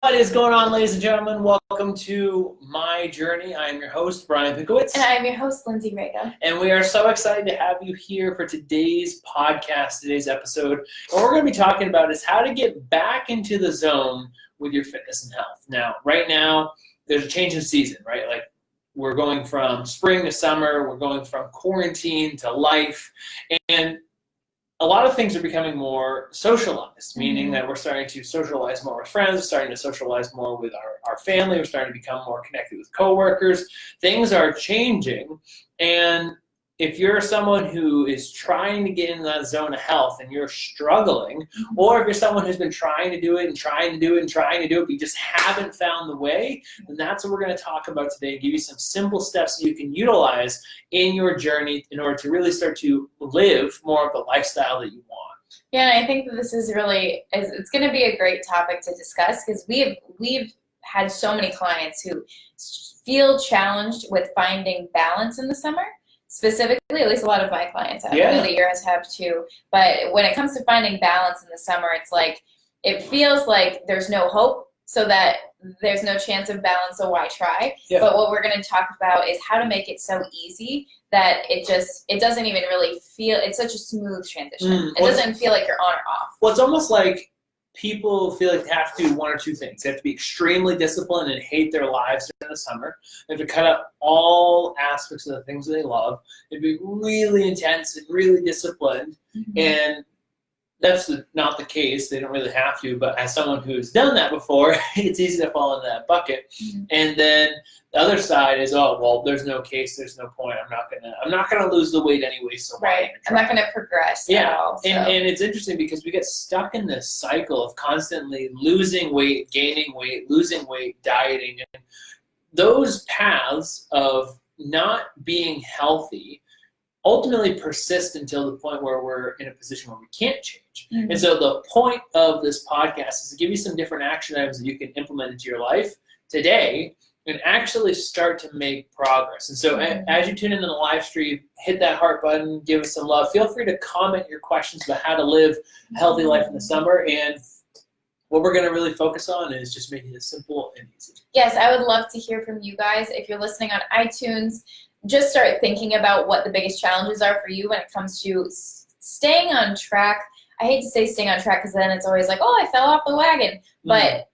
What is going on, ladies and gentlemen? Welcome to my journey. I am your host, Brian Pickowitz. And I am your host, Lindsay Rega. And we are so excited to have you here for today's podcast, today's episode. What we're going to be talking about is how to get back into the zone with your fitness and health. Now, right now, there's a change in season, right? Like, we're going from spring to summer. We're going from quarantine to life. And a lot of things are becoming more socialized, meaning that we're starting to socialize more with friends, starting to socialize more with our family, we're starting to become more connected with coworkers. Things are changing, and if you're someone who is trying to get in that zone of health and you're struggling, or if you're someone who's been trying to do it and trying to do it and trying to do it, but you just haven't found the way, then that's what we're going to talk about today. Give you some simple steps you can utilize in your journey in order to really start to live more of the lifestyle that you want. Yeah, and I think that this is really, it's going to be a great topic to discuss because we've had so many clients who feel challenged with finding balance in the summer. Specifically, at least a lot of my clients have. I know that yours have too. But when it comes to finding balance in the summer, it's like it feels like there's no hope, so that there's no chance of balance, so why try? Yeah. But what we're going to talk about is how to make it so easy that it doesn't even really feel, it's such a smooth transition. It doesn't feel like you're on or off. Well, it's almost like people feel like they have to do one or two things. They have to be extremely disciplined and hate their lives during the summer. They have to cut out all aspects of the things that they love. They have to be really intense and really disciplined. And that's not the case. They don't really have to. But as someone who's done that before, it's easy to fall into that bucket. And then the other side is, oh, well, there's no case, there's no point. I'm not gonna lose the weight anyway. So right, I'm not gonna progress. At all, so. And it's interesting because we get stuck in this cycle of constantly losing weight, gaining weight, losing weight, dieting, and those paths of not being healthy ultimately persist until the point where we're in a position where we can't change. And so the point of this podcast is to give you some different action items that you can implement into your life today and actually start to make progress. And so as you tune into the live stream, hit that heart button, give us some love. Feel free to comment your questions about how to live a healthy life in the summer. And what we're going to really focus on is just making it simple and easy. Yes, I would love to hear from you guys. If you're listening on iTunes, just start thinking about what the biggest challenges are for you when it comes to staying on track. I hate to say staying on track because then it's always like, oh, I fell off the wagon. But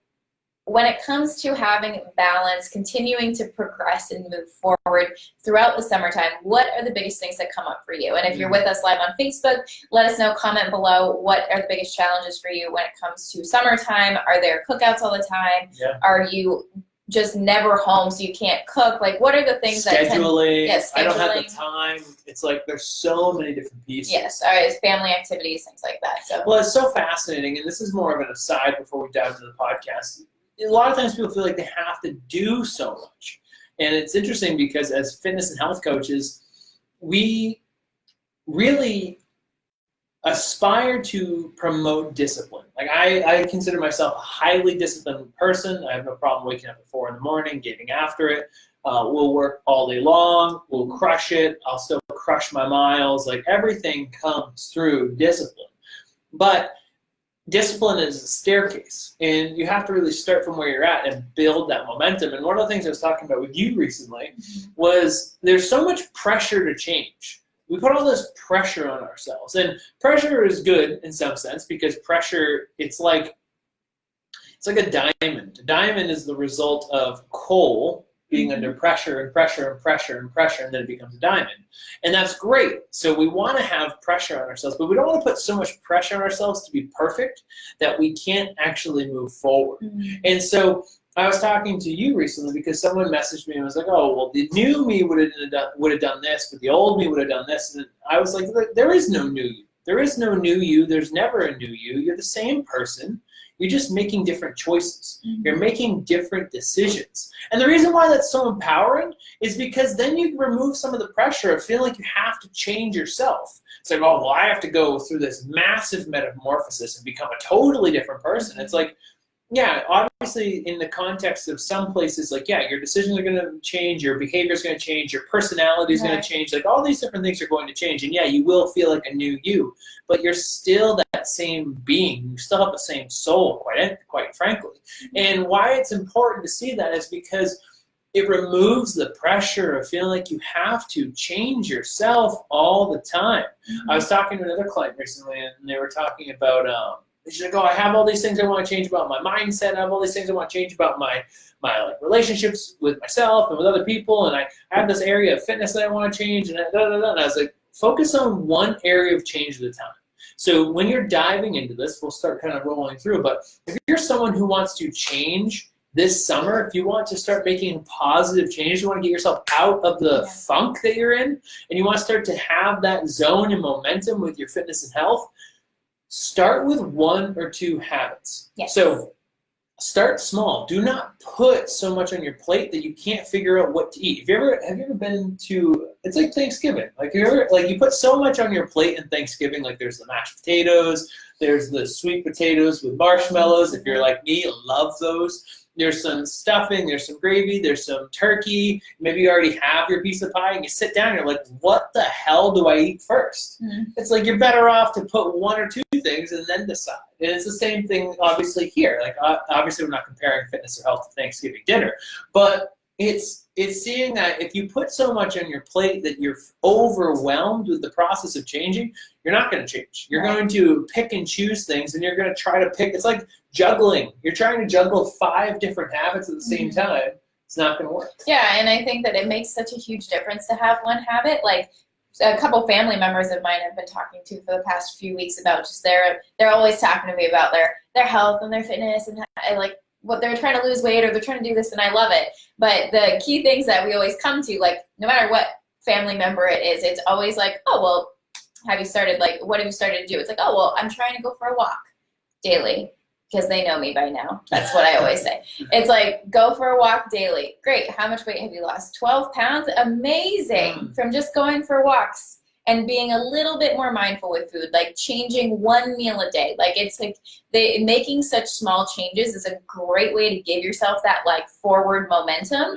when it comes to having balance, continuing to progress and move forward throughout the summertime, what are the biggest things that come up for you? And if you're with us live on Facebook, let us know, comment below, what are the biggest challenges for you when it comes to summertime? Are there cookouts all the time? Are you just never home so you can't cook? Like, what are the things scheduling. I don't have the time. It's like there's so many different pieces. Yes, all right, family activities, things like that. So well, it's so fascinating, and this is more of an aside before we dive into the podcast. A lot of times people feel like they have to do so much. And it's interesting because as fitness and health coaches, we really aspire to promote discipline. Like I consider myself a highly disciplined person. I have no problem waking up at 4 in the morning, getting after it. We'll work all day long. We'll crush it. I'll still crush my miles. Like everything comes through discipline. But discipline is a staircase, and you have to really start from where you're at and build that momentum. And one of the things I was talking about with you recently was there's so much pressure to change. We put all this pressure on ourselves, and pressure is good in some sense because pressure, it's like a diamond. A diamond is the result of coal being under pressure and pressure and pressure and pressure, and then it becomes a diamond. And that's great. So we want to have pressure on ourselves, but we don't want to put so much pressure on ourselves to be perfect that we can't actually move forward. And so I was talking to you recently because someone messaged me and was like, oh, well, the new me would have done this, but the old me would have done this. And I was like, there is no new you. There is no new you. There's never a new you. You're the same person. You're just making different choices. You're making different decisions. And the reason why that's so empowering is because then you remove some of the pressure of feeling like you have to change yourself. It's like, oh, well, I have to go through this massive metamorphosis and become a totally different person. It's like, Yeah, obviously in the context of some places, like, yeah, your decisions are going to change, your behavior is going to change, your personality is going to change, like all these different things are going to change. And yeah, you will feel like a new you, but you're still that same being. You still have the same soul, quite frankly. And why it's important to see that is because it removes the pressure of feeling like you have to change yourself all the time. I was talking to another client recently, and they were talking about, she's like, oh, I have all these things I want to change about my mindset. I have all these things I want to change about my like relationships with myself and with other people. And I have this area of fitness that I want to change. And and I was like, focus on one area of change at a time. So when you're diving into this, we'll start kind of rolling through. But if you're someone who wants to change this summer, if you want to start making positive changes, you want to get yourself out of the funk that you're in, and you want to start to have that zone and momentum with your fitness and health, start with 1 or 2 habits. Yes. So start small. Do not put so much on your plate that you can't figure out what to eat. Have you ever been to, it's like Thanksgiving. Like you put so much on your plate in Thanksgiving, like there's the mashed potatoes, there's the sweet potatoes with marshmallows. If you're like me, love those. There's some stuffing, there's some gravy, there's some turkey. Maybe you already have your piece of pie, and you sit down and you're like, what the hell do I eat first? It's like you're better off to put 1 or 2 things and then decide. And it's the same thing, obviously, here. Like, obviously, we're not comparing fitness or health to Thanksgiving dinner, but it's seeing that if you put so much on your plate that you're overwhelmed with the process of changing, you're not going to change. You're going to pick and choose things, and you're going to try to pick. It's like juggling. You're trying to juggle 5 different habits at the same time. It's not going to work. Yeah, and I think that it makes such a huge difference to have one habit. Like a couple family members of mine I've been talking to for the past few weeks about just they're always talking to me about their health and their fitness and like what they're trying to lose weight or they're trying to do this, and I love it. But the key things that we always come to, like no matter what family member it is, it's always like, oh, well, what have you started to do? It's like, oh, well, I'm trying to go for a walk daily, because they know me by now. That's what I always say. It's like, go for a walk daily. Great. How much weight have you lost? 12 pounds? Amazing. From just going for walks and being a little bit more mindful with food, like changing 1 meal a day. Like it's like making such small changes is a great way to give yourself that like forward momentum,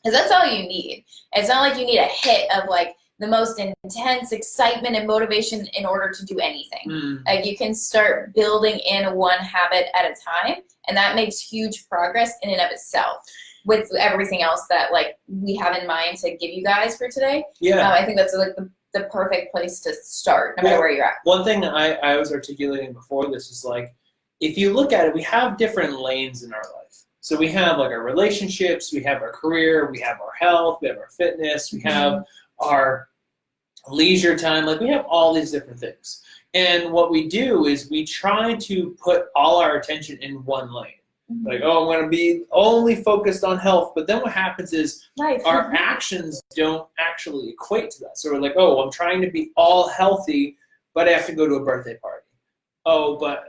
because that's all you need. It's not like you need a hit of like the most intense excitement and motivation in order to do anything. Like you can start building in 1 habit at a time, and that makes huge progress in and of itself with everything else that like we have in mind to give you guys for today. Yeah. I think that's like the perfect place to start, no matter where you're at. One thing that I was articulating before this is like, if you look at it, we have different lanes in our life. So we have like our relationships, we have our career, we have our health, we have our fitness, we have our leisure time, like we have all these different things. And what we do is we try to put all our attention in 1 lane. Like, oh, I'm going to be only focused on health. But then what happens is our actions don't actually equate to that. So we're like, oh, I'm trying to be all healthy, but I have to go to a birthday party. Oh, but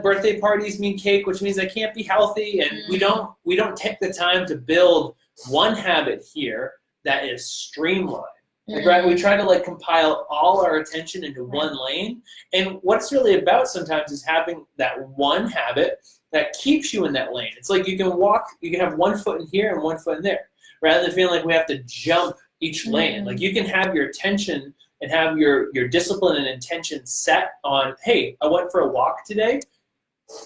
birthday parties mean cake, which means I can't be healthy. And we don't take the time to build 1 habit here that is streamlined. Like, right, we try to like compile all our attention into 1 lane. And what it's really about sometimes is having that 1 habit that keeps you in that lane. It's like you can have 1 foot in here and 1 foot in there, rather than feeling like we have to jump each lane. Like you can have your attention and have your discipline and intention set on, hey, I went for a walk today.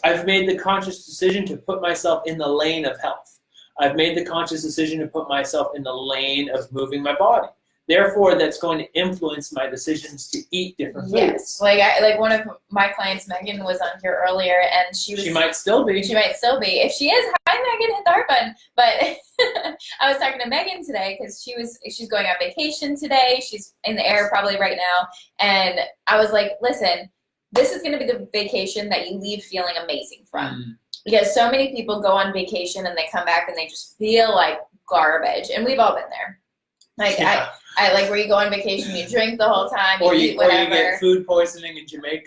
I've made the conscious decision to put myself in the lane of health. I've made the conscious decision to put myself in the lane of moving my body. Therefore, that's going to influence my decisions to eat different foods. Yes, like one of my clients, Megan, was on here earlier, and she might still be. If she is, hi Megan, hit the heart button. But I was talking to Megan today because she's going on vacation today. She's in the air probably right now, and I was like, listen, this is going to be the vacation that you leave feeling amazing from, because so many people go on vacation and they come back and they just feel like garbage, and we've all been there. Like I like where you go on vacation, you drink the whole time, you eat whatever. Or you get food poisoning in Jamaica.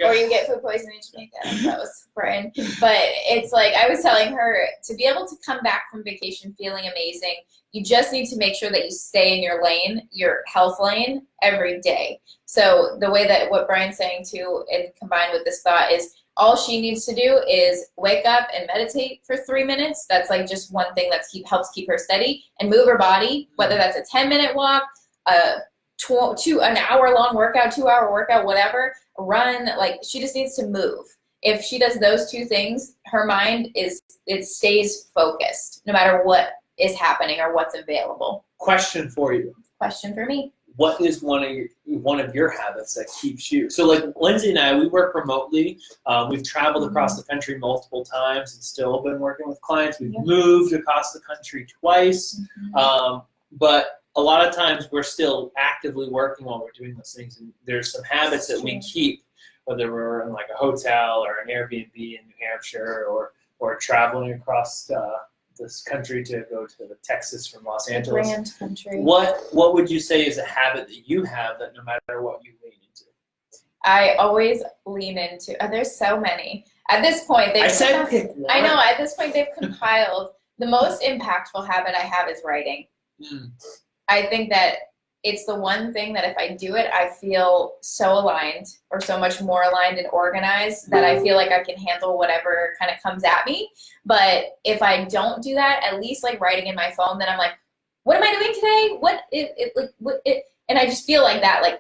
Gross, Brian. But it's like, I was telling her, to be able to come back from vacation feeling amazing, you just need to make sure that you stay in your lane, your health lane, every day. So the way that what Brian's saying too, and combined with this thought, is all she needs to do is wake up and meditate for 3 minutes. That's like just one thing that helps keep her steady, and move her body, whether that's a 10-minute walk, an hour-long workout, 2-hour workout, whatever, run. Like, she just needs to move. If she does those 2 things, her mind stays focused no matter what is happening or what's available. Question for you. Question for me. What is one of your habits that keeps you? So like Lindsay and I, we work remotely. We've traveled across the country multiple times and still been working with clients. We've moved across the country twice. But a lot of times we're still actively working while we're doing those things. And there's some habits that we keep, whether we're in like a hotel or an Airbnb in New Hampshire or traveling across this country to go to Texas from Los Angeles. Grand country. What would you say is a habit that you have that no matter what you lean into? I always lean into. There's so many. At this point, I said pick one. I know. At this point, they've compiled. The most impactful habit I have is writing. I think that it's the one thing that if I do it, I feel so aligned, or so much more aligned and organized, that I feel like I can handle whatever kind of comes at me. But if I don't do that, at least like writing in my phone, then I'm like, what am I doing today? And I just feel like that, like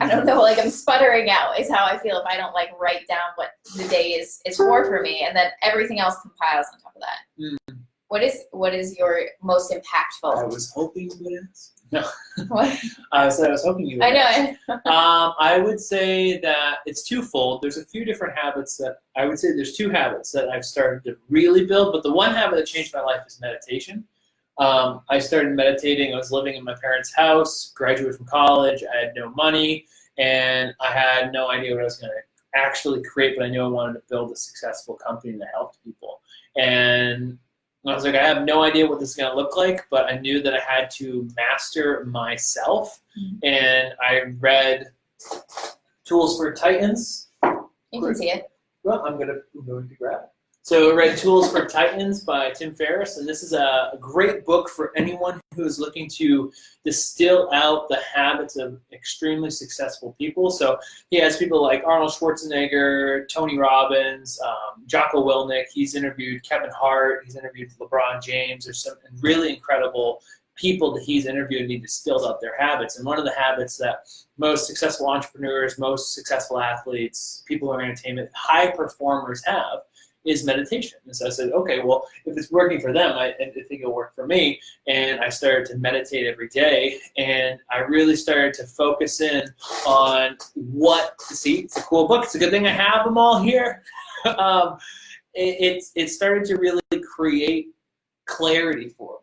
I don't know, like I'm sputtering out is how I feel if I don't like write down what the day is for me, and then everything else compiles on top of that. What is your most impactful? I was hoping you would ask. No. What? I was hoping you would. I know. I would say that it's twofold. There's a few different habits that I would say there's 2 habits that I've started to really build, but the one habit that changed my life is meditation. I started meditating. I was living in my parents' house, graduated from college. I had no money, and I had no idea what I was going to actually create, but I knew I wanted to build a successful company that helped people. And I was like, I have no idea what this is going to look like, but I knew that I had to master myself. And I read Tools for Titans. You can see it. Well, I'm going to grab it. So I read Tools for Titans by Tim Ferriss, and this is a great book for anyone who is looking to distill out the habits of extremely successful people. So he has people like Arnold Schwarzenegger, Tony Robbins, Jocko Willink. He's interviewed Kevin Hart. He's interviewed LeBron James. There's some really incredible people that he's interviewed, and he distilled out their habits. And one of the habits that most successful entrepreneurs, most successful athletes, people in entertainment, high performers have is meditation. And so I said, okay, well, if it's working for them, I think it'll work for me. And I started to meditate every day, and I really started to focus in on it's a cool book. It's a good thing I have them all here. It started to really create clarity for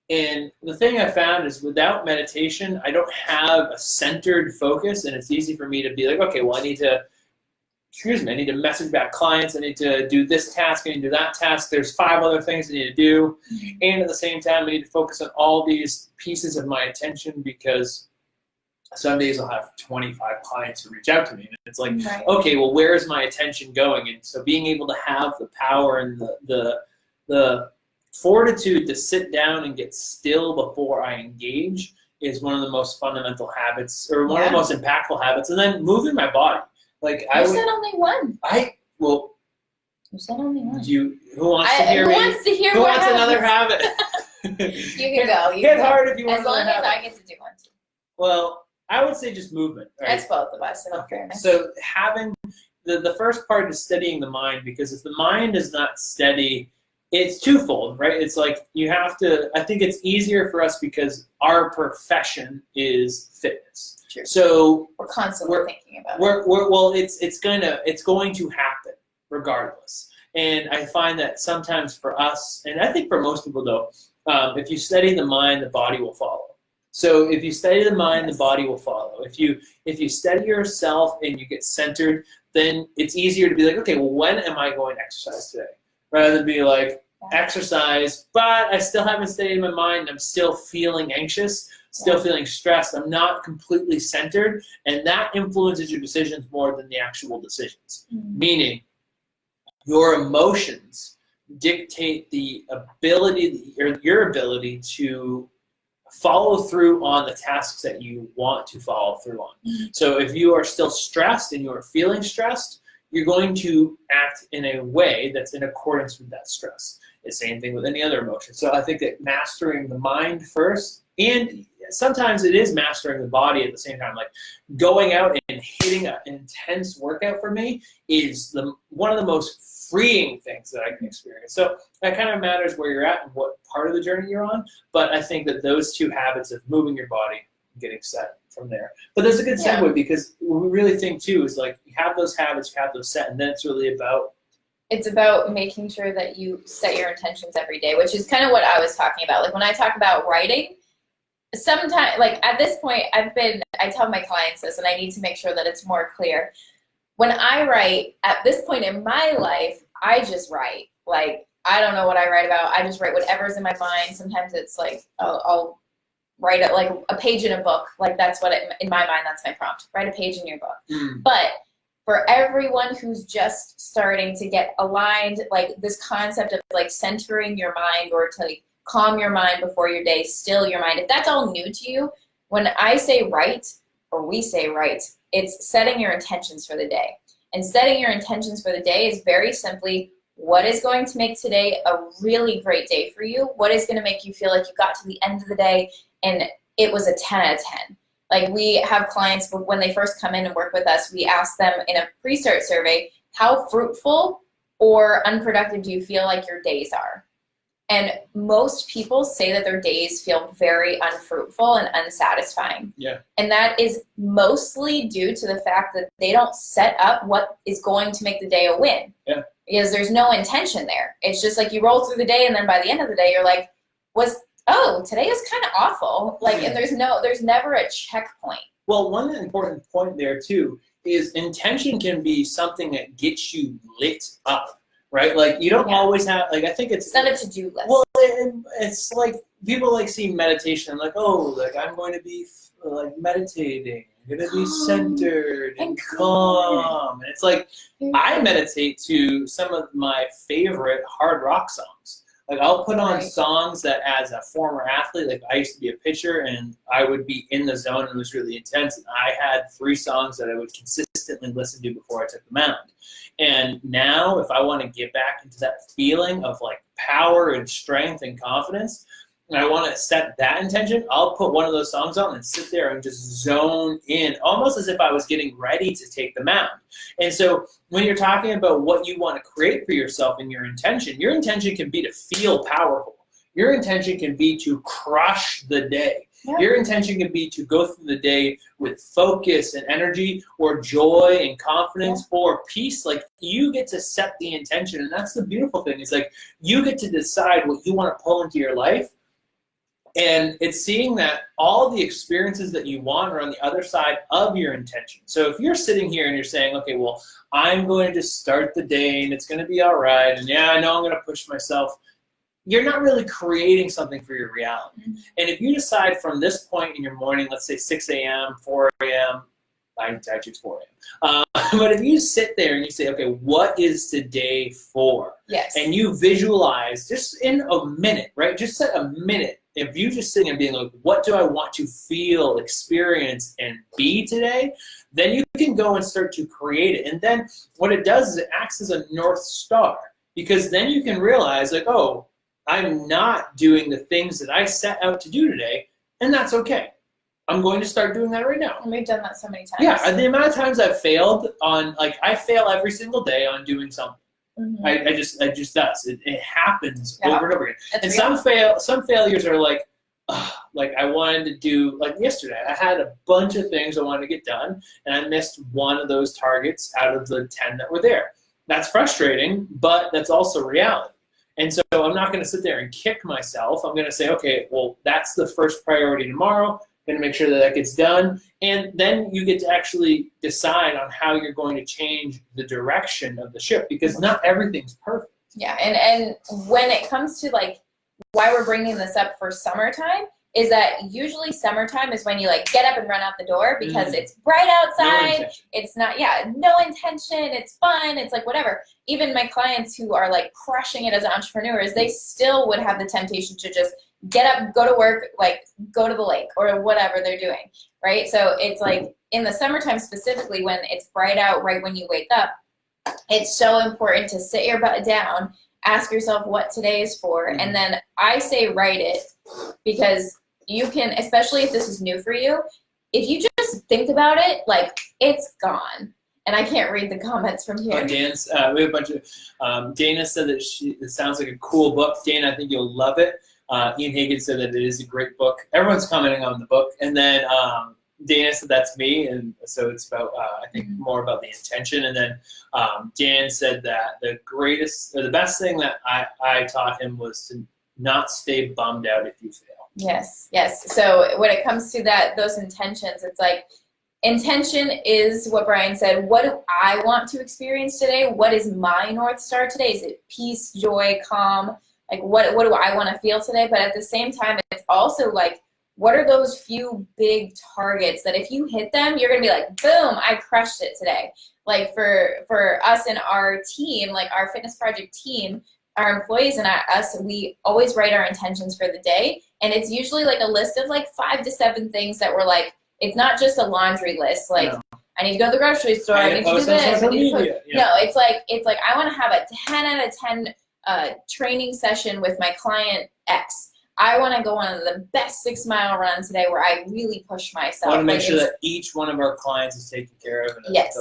me. And the thing I found is without meditation, I don't have a centered focus, and it's easy for me to be like, okay, well, I need to message back clients. I need to do this task. I need to do that task. There's 5 other things I need to do. And at the same time, I need to focus on all these pieces of my attention, because some days I'll have 25 clients who reach out to me. And it's like, okay, well, where is my attention going? And so being able to have the power and the fortitude to sit down and get still before I engage is one of the most fundamental habits, or one of the most impactful habits. And then moving my body. Like you said only one. You said only one. Who wants to hear me? Who wants another habit? You can go. Hit hard if you want another habit. As long as I get to do one too. Well, I would say just movement. Right? That's both of us, in all fairness. So having the first part is steadying the mind, because if the mind is not steady, it's twofold, right? It's like you have to. I think it's easier for us because our profession is fitness. True. So we're constantly thinking about it. It's going to happen regardless. And I find that sometimes for us, and I think for most people though, if you steady the mind, the body will follow. So if you steady the mind, the body will follow. If you steady yourself and you get centered, then it's easier to be like, okay, well, when am I going to exercise today? Rather than be like, exercise, but I still haven't steadied my mind. I'm still feeling anxious, still feeling stressed. I'm not completely centered, and that influences your decisions more than the actual decisions. Meaning, your emotions dictate the ability, or your ability to follow through on the tasks that you want to follow through on. So if you are still stressed and you are feeling stressed, you're going to act in a way that's in accordance with that stress. The same thing with any other emotion. So I think that mastering the mind first, and sometimes it is mastering the body at the same time. Like going out and hitting an intense workout for me is one of the most freeing things that I can experience. So that kind of matters where you're at and what part of the journey you're on. But I think that those two habits of moving your body and getting set from there. But that's a good segue because what we really think too is like you have those habits, you have those set, and then it's really about making sure that you set your intentions every day, which is kind of what I was talking about. Like when I talk about writing, sometimes, like at this point, I tell my clients this, and I need to make sure that it's more clear. When I write, at this point in my life, I just write. Like, I don't know what I write about. I just write whatever's in my mind. Sometimes it's like, I'll write it like a page in a book. Like that's what, in my mind, that's my prompt. Write a page in your book. But for everyone who's just starting to get aligned, like this concept of like centering your mind or to like calm your mind before your day, still your mind. If that's all new to you, when I say write, or we say write, it's setting your intentions for the day. And setting your intentions for the day is very simply what is going to make today a really great day for you? What is going to make you feel like you got to the end of the day and it was a 10 out of 10? Like we have clients, when they first come in and work with us, we ask them in a pre-start survey, how fruitful or unproductive do you feel like your days are? And most people say that their days feel very unfruitful and unsatisfying. Yeah. And that is mostly due to the fact that they don't set up what is going to make the day a win. Yeah. Because there's no intention there. It's just like you roll through the day and then by the end of the day, you're like, today was kind of awful. Like, and there's never a checkpoint. Well, one important point there too is intention can be something that gets you lit up. Right? Like you don't always have, like I think it's not a to-do list. Well, it's like people like see meditation and like, oh, like I'm going to be like meditating. I'm going to be centered and calm. And it's like I meditate to some of my favorite hard rock songs. Like I'll put on songs that as a former athlete, like I used to be a pitcher and I would be in the zone and it was really intense. And I had 3 songs that I would consistently listen to before I took the mound. And now if I want to get back into that feeling of like power and strength and confidence, and I want to set that intention, I'll put one of those songs on and sit there and just zone in, almost as if I was getting ready to take the mound. And so when you're talking about what you want to create for yourself and your intention can be to feel powerful. Your intention can be to crush the day. Yep. Your intention can be to go through the day with focus and energy or joy and confidence or peace. Like you get to set the intention, and that's the beautiful thing. It's like you get to decide what you want to pull into your life. And it's seeing that all the experiences that you want are on the other side of your intention. So if you're sitting here and you're saying, okay, well, I'm going to start the day and it's going to be all right. And yeah, I know I'm going to push myself. You're not really creating something for your reality. Mm-hmm. And if you decide from this point in your morning, let's say 6 a.m., 4 a.m., I choose 4 a.m. But if you sit there and you say, okay, what is today for? Yes. And you visualize just in a minute, right? Just set a minute. If you just sitting and being like, what do I want to feel, experience, and be today? Then you can go and start to create it. And then what it does is it acts as a North Star. Because then you can realize like, oh, I'm not doing the things that I set out to do today, and that's okay. I'm going to start doing that right now. And we've done that so many times. Yeah, the amount of times I've failed on, like, I fail every single day on doing something. Mm-hmm. It just does. It happens over and over again. That's and some failures are like I wanted to do, like yesterday, I had a bunch of things I wanted to get done, and I missed one of those targets out of the 10 that were there. That's frustrating, but that's also reality. And so I'm not going to sit there and kick myself. I'm going to say, okay, well, that's the first priority tomorrow. I'm going to make sure that gets done. And then you get to actually decide on how you're going to change the direction of the ship, because not everything's perfect. Yeah, and when it comes to like why we're bringing this up for summertime is that usually summertime is when you like get up and run out the door because it's bright outside. It's not, no intention. It's fun. It's like whatever. Even my clients who are like crushing it as entrepreneurs, they still would have the temptation to just get up, go to work, like go to the lake or whatever they're doing, right? So it's like in the summertime specifically when it's bright out right when you wake up, it's so important to sit your butt down, ask yourself what today is for, and then I say write it, because you can, especially if this is new for you, if you just think about it, like, it's gone. And I can't read the comments from here. Dan's, we have a bunch of, Dana said that it sounds like a cool book. Dana, I think you'll love it. Ian Hagen said that it is a great book. Everyone's commenting on the book. And then Dana said that's me, and so it's about, I think, more about the intention. And then Dan said that the greatest, or the best thing that I taught him was to not stay bummed out if you fail. Yes, yes. So when it comes to that, those intentions, it's like, intention is what Brian said. What do I want to experience today? What is my North Star today? Is it peace, joy, calm? Like, what do I want to feel today? But at the same time, it's also like, what are those few big targets that if you hit them, you're going to be like, boom, I crushed it today. Like for us and our team, like our Fitness Project team, our employees and us, we always write our intentions for the day. And it's usually like a list of like 5 to 7 things that we're like, it's not just a laundry list. Like, I need to go to the grocery store. I need to do this. No, it's like I want to have a 10 out of 10 training session with my client X. I want to go on the best 6-mile run today where I really push myself. I want to make sure that each one of our clients is taken care of. And yes.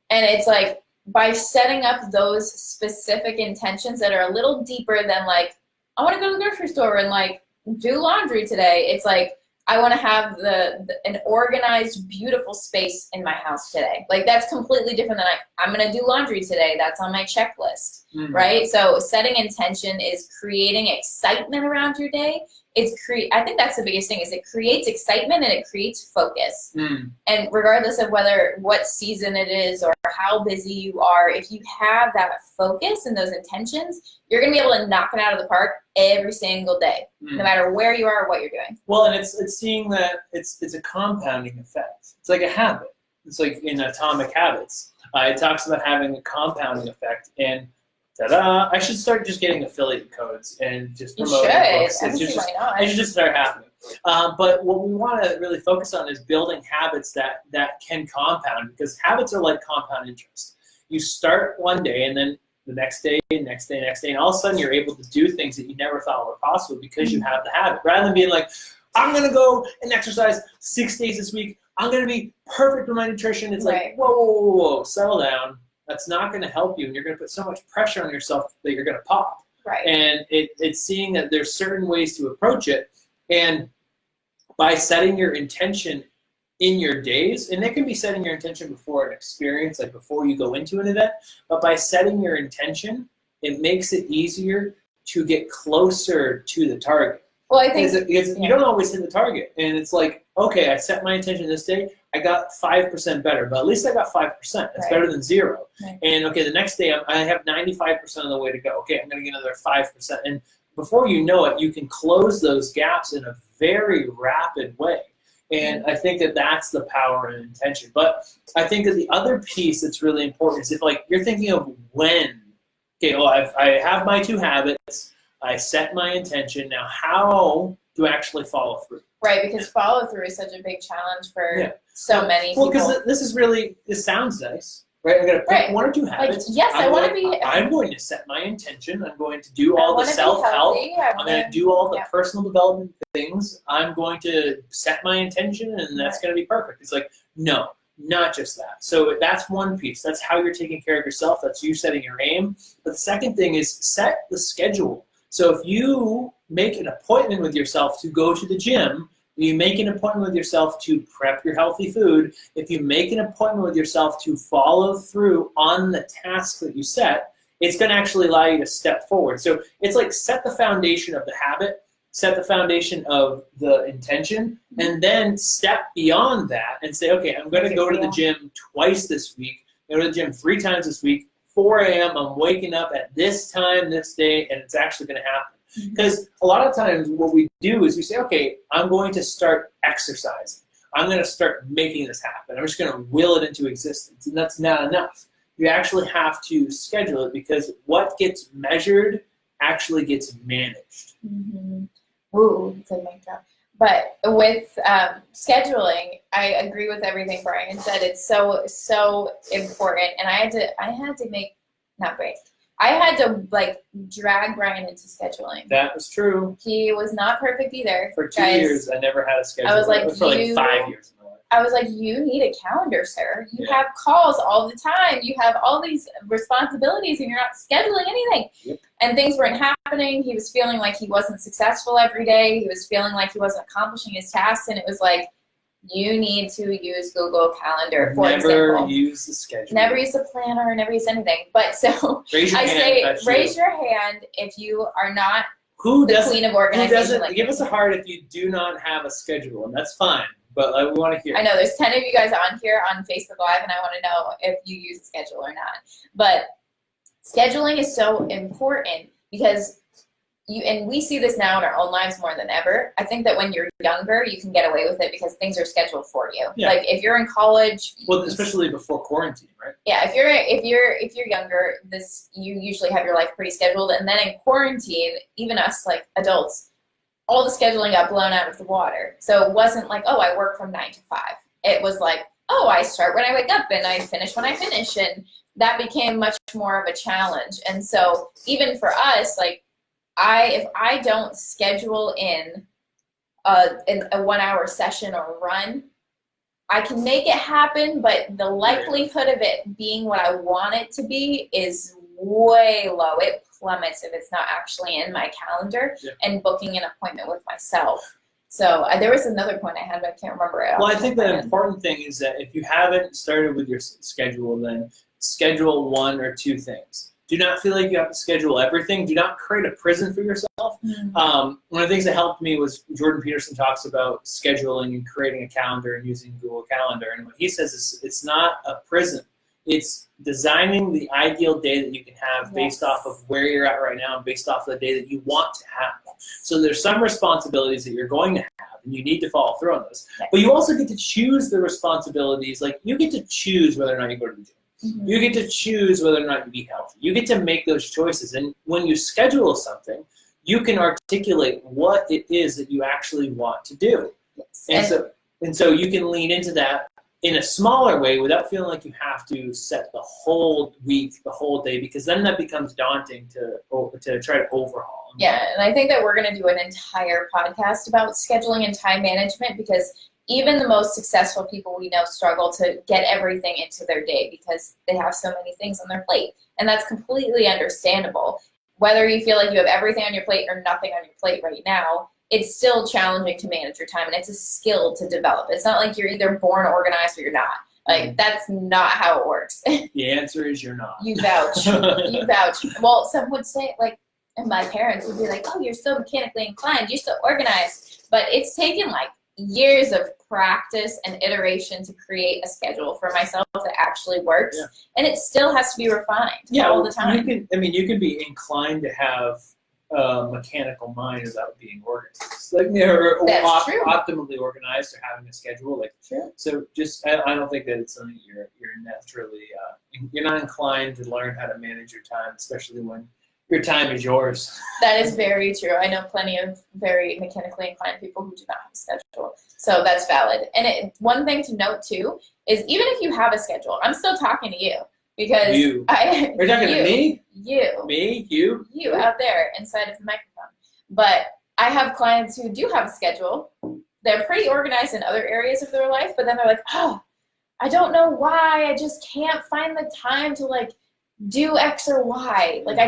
And it's like, by setting up those specific intentions that are a little deeper than like, I want to go to the grocery store and like do laundry today. It's like, I want to have an organized, beautiful space in my house today. Like, that's completely different than I'm going to do laundry today. That's on my checklist, right? So setting intention is creating excitement around your day. I think that's the biggest thing, is it creates excitement and it creates focus. And regardless of what season it is or how busy you are, if you have that focus and those intentions, you're going to be able to knock it out of the park every single day, no matter where you are or what you're doing. Well, and it's seeing that it's a compounding effect. It's like a habit. It's like in Atomic Habits. It talks about having a compounding effect, and ta-da! I should start just getting affiliate codes and just promoting books. I should just start happening. But what we want to really focus on is building habits that can compound, because habits are like compound interest. You start one day, and then the next day, next day, next day, and all of a sudden you're able to do things that you never thought were possible because you have the habit. Rather than being like, I'm going to go and exercise 6 days this week. I'm going to be perfect with my nutrition. It's like, whoa, settle down. That's not going to help you, and you're going to put so much pressure on yourself that you're going to pop. Right. And it's seeing that there's certain ways to approach it, and by setting your intention in your days, and it can be setting your intention before an experience, like before you go into an event, but by setting your intention, it makes it easier to get closer to the target. Well, I think you don't always hit the target, and it's like, okay, I set my intention this day, I got 5% better, but at least I got 5%. That's better than 0. Right. And okay, the next day I have 95% of the way to go. Okay, I'm going to get another 5%, and before you know it, you can close those gaps in a very rapid way. And I think that that's the power and intention. But I think that the other piece that's really important is if, like, you're thinking of when. Okay, well, I have my 2 habits. I set my intention. Now, how do I actually follow through? Right, because follow through is such a big challenge for so many people. Well, because this sounds nice, right? I'm going to pick 1 or 2 habits. Like, yes, I want to be. I'm going to set my intention. I'm going to do all the self-help. I'm going to do all the personal development things. I'm going to set my intention, and that's going to be perfect. It's like, no, not just that. So that's one piece. That's how you're taking care of yourself. That's you setting your aim. But the second thing is set the schedule. So if you make an appointment with yourself to go to the gym, you make an appointment with yourself to prep your healthy food, if you make an appointment with yourself to follow through on the task that you set, it's going to actually allow you to step forward. So it's like set the foundation of the habit, set the foundation of the intention, and then step beyond that and say, okay, I'm going to go to the gym twice this week, go to the gym 3 times this week, 4 a.m., I'm waking up at this time, this day, and it's actually going to happen. Because a lot of times what we do is we say, okay, I'm going to start exercising. I'm going to start making this happen. I'm just going to will it into existence. And that's not enough. You actually have to schedule it, because what gets measured actually gets managed. Ooh, it's a mic drop. But with scheduling, I agree with everything Brian said. It's so important, and I had to drag Brian into scheduling. That was true. He was not perfect either. For 2 years, I never had a schedule. I was like, for like 5 years. I was like, you need a calendar, sir. You have calls all the time. You have all these responsibilities, and you're not scheduling anything. Yep. And things weren't happening. He was feeling like he wasn't successful every day. He was feeling like he wasn't accomplishing his tasks. And it was like, you need to use Google Calendar, for example. Never use the schedule. Never use the planner. Never use anything. But so raise your hand, raise your hand if you are not queen of organization. Who doesn't? Give us a heart if you do not have a schedule, and that's fine. But we want to hear. I know there's 10 of you guys on here on Facebook Live, and I want to know if you use a schedule or not. But scheduling is so important because and we see this now in our own lives more than ever. I think that when you're younger, you can get away with it because things are scheduled for you. Yeah. Like if you're in college, well, especially before quarantine, right? Yeah, if you're younger, you usually have your life pretty scheduled, and then in quarantine, even us like adults, all the scheduling got blown out of the water. So it wasn't like, oh, I work from 9 to 5. It was like, oh, I start when I wake up and I finish when I finish, and that became much more of a challenge. And so even for us, like if I don't schedule in a 1 hour session or run, I can make it happen, but the likelihood of it being what I want it to be is way low. It plummets if it's not actually in my calendar and booking an appointment with myself. So there was another point I had, but I can't remember it. Well, I think the important thing is that if you haven't started with your schedule, then schedule 1 or 2 things. Do not feel like you have to schedule everything. Do not create a prison for yourself. Mm-hmm. One of the things that helped me was Jordan Peterson talks about scheduling and creating a calendar and using Google Calendar. And what he says is it's not a prison. It's designing the ideal day that you can have based off of where you're at right now and based off of the day that you want to have. So there's some responsibilities that you're going to have, and you need to follow through on those. Yes. But you also get to choose the responsibilities. Like you get to choose whether or not you go to the gym. Mm-hmm. You get to choose whether or not you eat healthy. You get to make those choices. And when you schedule something, you can articulate what it is that you actually want to do. Yes. And so you can lean into that in a smaller way without feeling like you have to set the whole week, the whole day, because then that becomes daunting to try to overhaul. Yeah, and I think that we're going to do an entire podcast about scheduling and time management because even the most successful people we know struggle to get everything into their day because they have so many things on their plate. And that's completely understandable. Whether you feel like you have everything on your plate or nothing on your plate right now, it's still challenging to manage your time, and it's a skill to develop. It's not like you're either born organized or you're not. Like, that's not how it works. The answer is you're not. You vouch. You vouch. Well, some would say, like, and my parents would be like, oh, you're so mechanically inclined. You're so organized. But it's taken, like, years of practice and iteration to create a schedule for myself that actually works. Yeah. And it still has to be refined all the time. You can be inclined to have a mechanical mind without being organized, like optimally organized or having a schedule. Like, so just I don't think that it's something you're naturally you're not inclined to learn how to manage your time, especially when your time is yours. That is very true. I know plenty of very mechanically inclined people who do not have a schedule, so that's valid. And one thing to note too is even if you have a schedule, I'm still talking to you. Because you're talking to me? Me? You out there inside of the microphone. But I have clients who do have a schedule. They're pretty organized in other areas of their life, but then they're like, oh, I don't know why. I just can't find the time to like do X or Y. Like I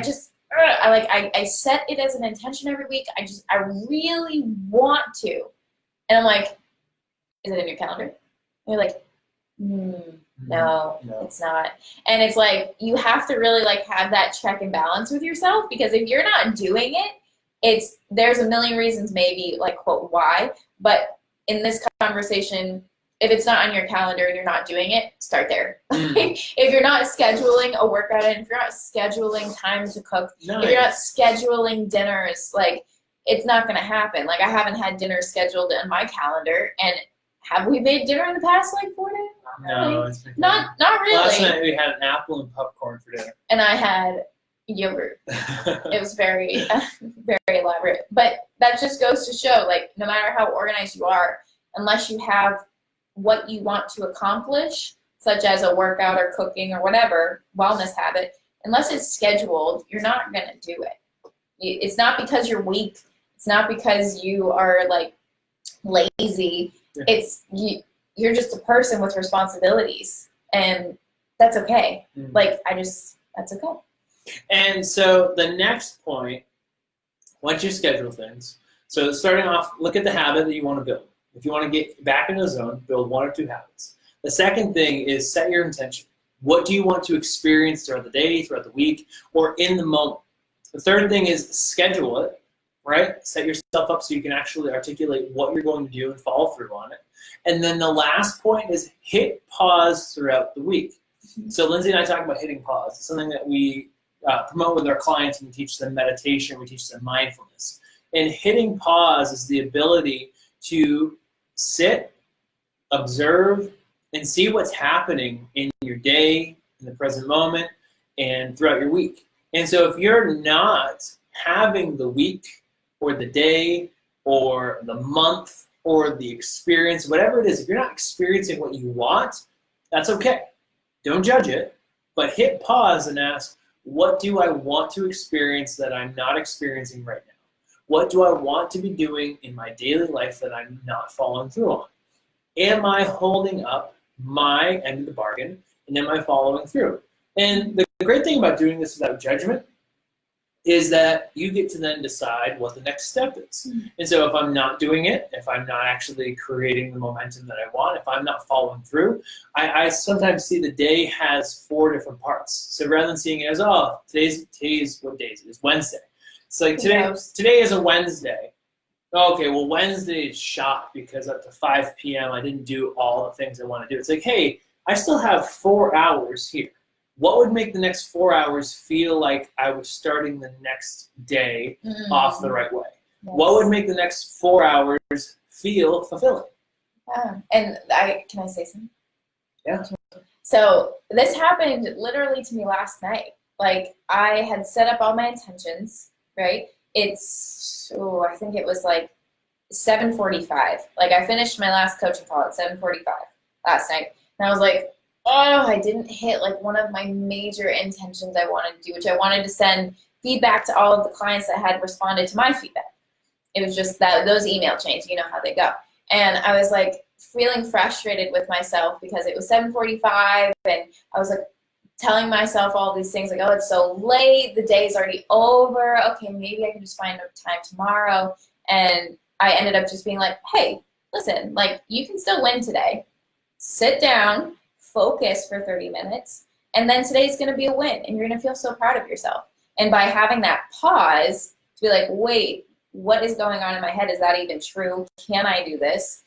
set it as an intention every week. I really want to. And I'm like, is it in your calendar? And you're like, No, it's not. And it's like you have to really like have that check and balance with yourself because if you're not doing it, there's a million reasons maybe like quote why, but in this conversation, if it's not on your calendar and you're not doing it, start there. If you're not scheduling a workout and if you're not scheduling time to cook, if you're not scheduling dinners, like it's not going to happen. Like I haven't had dinner scheduled in my calendar, and have we made dinner in the past like 4 days? No, not really. Last night we had an apple and popcorn for dinner. And I had yogurt. It was very, very elaborate. But that just goes to show, like, no matter how organized you are, unless you have what you want to accomplish, such as a workout or cooking or whatever, wellness habit, unless it's scheduled, you're not going to do it. It's not because you're weak. It's not because you are, like, lazy. Yeah. It's you're just a person with responsibilities, and that's okay. Mm-hmm. Like, that's okay. And so the next point, once you schedule things, so starting off, look at the habit that you want to build. If you want to get back in the zone, build 1 or 2 habits. The second thing is set your intention. What do you want to experience throughout the day, throughout the week, or in the moment? The third thing is schedule it, right? Set yourself up so you can actually articulate what you're going to do and follow through on it. And then the last point is hit pause throughout the week. So Lindsay and I talk about hitting pause. It's something that we promote with our clients, and we teach them meditation, we teach them mindfulness. And hitting pause is the ability to sit, observe, and see what's happening in your day, in the present moment, and throughout your week. And so if you're not having the week or the day or the month or the experience, whatever it is, if you're not experiencing what you want, that's okay. Don't judge it, but hit pause and ask, what do I want to experience that I'm not experiencing right now? What do I want to be doing in my daily life that I'm not following through on? Am I holding up my end of the bargain, and am I following through? And the great thing about doing this without judgment is that you get to then decide what the next step is. Mm-hmm. And so if I'm not doing it, if I'm not actually creating the momentum that I want, if I'm not following through, I sometimes see the day has 4 different parts. So rather than seeing it as, oh, today's what day is it? It's Wednesday. It's like today is a Wednesday. Okay, well, Wednesday is shot because up to 5 p.m. I didn't do all the things I want to do. It's like, hey, I still have 4 hours here. What would make the next 4 hours feel like I was starting the next day off the right way? Yes. What would make the next 4 hours feel fulfilling? Yeah. And can I say something? Yeah. So this happened literally to me last night. Like, I had set up all my intentions, right? I think it was like 7:45. Like, I finished my last coaching call at 7:45 last night. And I was like, oh, I didn't hit like one of my major intentions I wanted to do, which I wanted to send feedback to all of the clients that had responded to my feedback. It was just those email chains, you know how they go. And I was like feeling frustrated with myself because it was 7:45, and I was like telling myself all these things like, oh, it's so late, the day's already over, okay, maybe I can just find time tomorrow. And I ended up just being like, hey, listen, like, you can still win today. Sit down, focus for 30 minutes, and then today's going to be a win, and you're going to feel so proud of yourself. And by having that pause to be like, wait, what is going on in my head? Is that even true? Can I do this?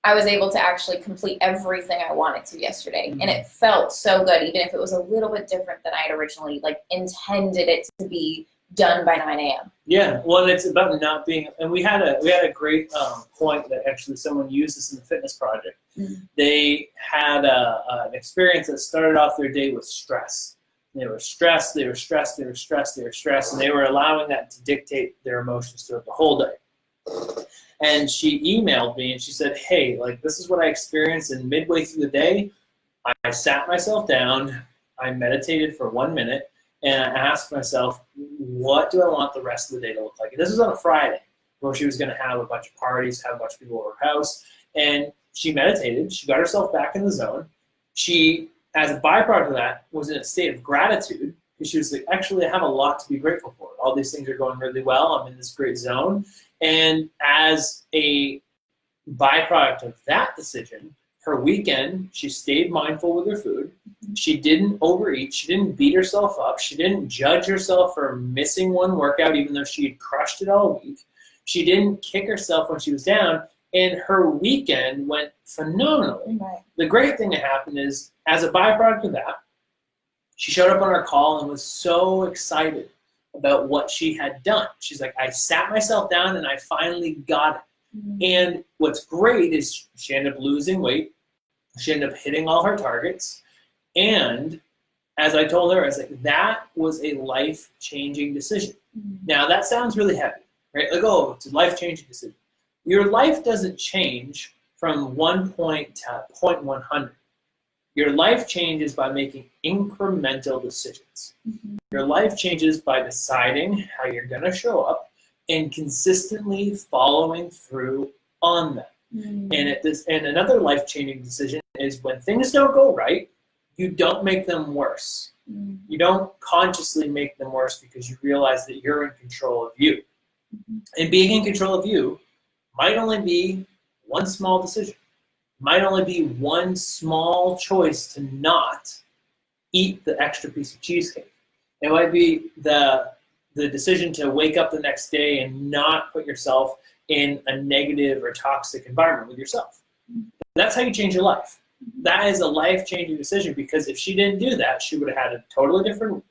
I was able to actually complete everything I wanted to yesterday, and it felt so good, even if it was a little bit different than I had originally intended it to be done by 9 a.m. Yeah, well, it's about not being, and we had a great point that actually someone used this in the fitness project. Mm-hmm. They had an experience that started off their day with stress. They were stressed, and they were allowing that to dictate their emotions throughout the whole day. And she emailed me and she said, hey, like, this is what I experienced, and midway through the day, I sat myself down, I meditated for 1 minute, and I asked myself, what do I want the rest of the day to look like? And this was on a Friday, where she was going to have a bunch of parties, have a bunch of people over her house, and she meditated, she got herself back in the zone. She, as a byproduct of that, was in a state of gratitude, because she was like, actually, I have a lot to be grateful for. All these things are going really well, I'm in this great zone. And as a byproduct of that decision, her weekend, she stayed mindful with her food. She didn't overeat. She didn't beat herself up. She didn't judge herself for missing one workout, even though she had crushed it all week. She didn't kick herself when she was down, and her weekend went phenomenally. Right. The great thing that happened is, as a byproduct of that, she showed up on our call and was so excited about what she had done. She's like, I sat myself down and I finally got it. Mm-hmm. And what's great is she ended up losing weight. She ended up hitting all her targets. And as I told her, I was like, that was a life-changing decision. Now, that sounds really heavy, right? Like, oh, it's a life-changing decision. Your life doesn't change from 1 point to 0.100. Your life changes by making incremental decisions. Your life changes by deciding how you're going to show up and consistently following through on them. And another life-changing decision is when things don't go right, you don't make them worse. You don't consciously make them worse because you realize that you're in control of you. And being in control of you might only be one small decision. Might only be one small choice to not eat the extra piece of cheesecake. It might be the decision to wake up the next day and not put yourself in a negative or toxic environment with yourself. That's how you change your life. That is a life-changing decision, because if she didn't do that, she would have had a totally different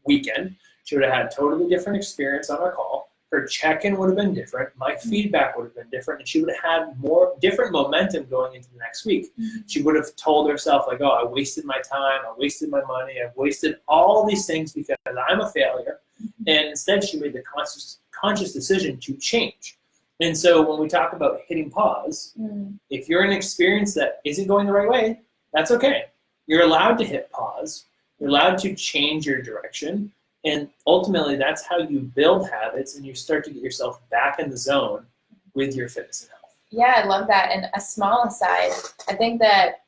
weekend. She would have had a totally different experience on our call. Her check-in would have been different. My feedback would have been different, and she would have had more different momentum going into the next week. She would have told herself, like, oh, I wasted my time, I wasted my money, I've wasted all these things because I'm a failure. And instead, she made the conscious decision to change. And so when we talk about hitting pause, if you're in an experience that isn't going the right way, that's okay. You're allowed to hit pause. You're allowed to change your direction. And ultimately, that's how you build habits and you start to get yourself back in the zone with your fitness and health. Yeah, I love that. And a small aside, I think that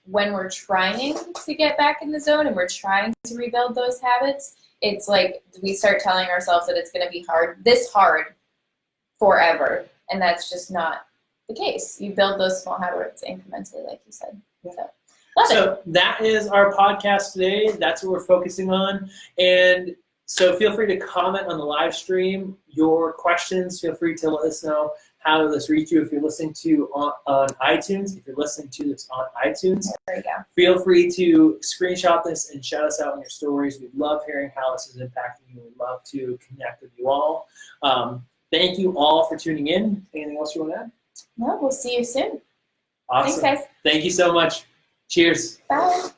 when we're trying to get back in the zone and we're trying to rebuild those habits, it's like we start telling ourselves that it's going to be hard forever. And that's just not the case. You build those small habits incrementally, like you said. So that is our podcast today. That's what we're focusing on. And so feel free to comment on the live stream your questions. Feel free to let us know how this reach you if you're listening to on iTunes. If you're listening to this on iTunes, there you go. Feel free to screenshot this and shout us out in your stories. We love hearing how this is impacting you. We'd love to connect with you all. Thank you all for tuning in. Anything else you want to add? No, we'll see you soon. Awesome. Thanks, guys. Thank you so much. Cheers. Bye.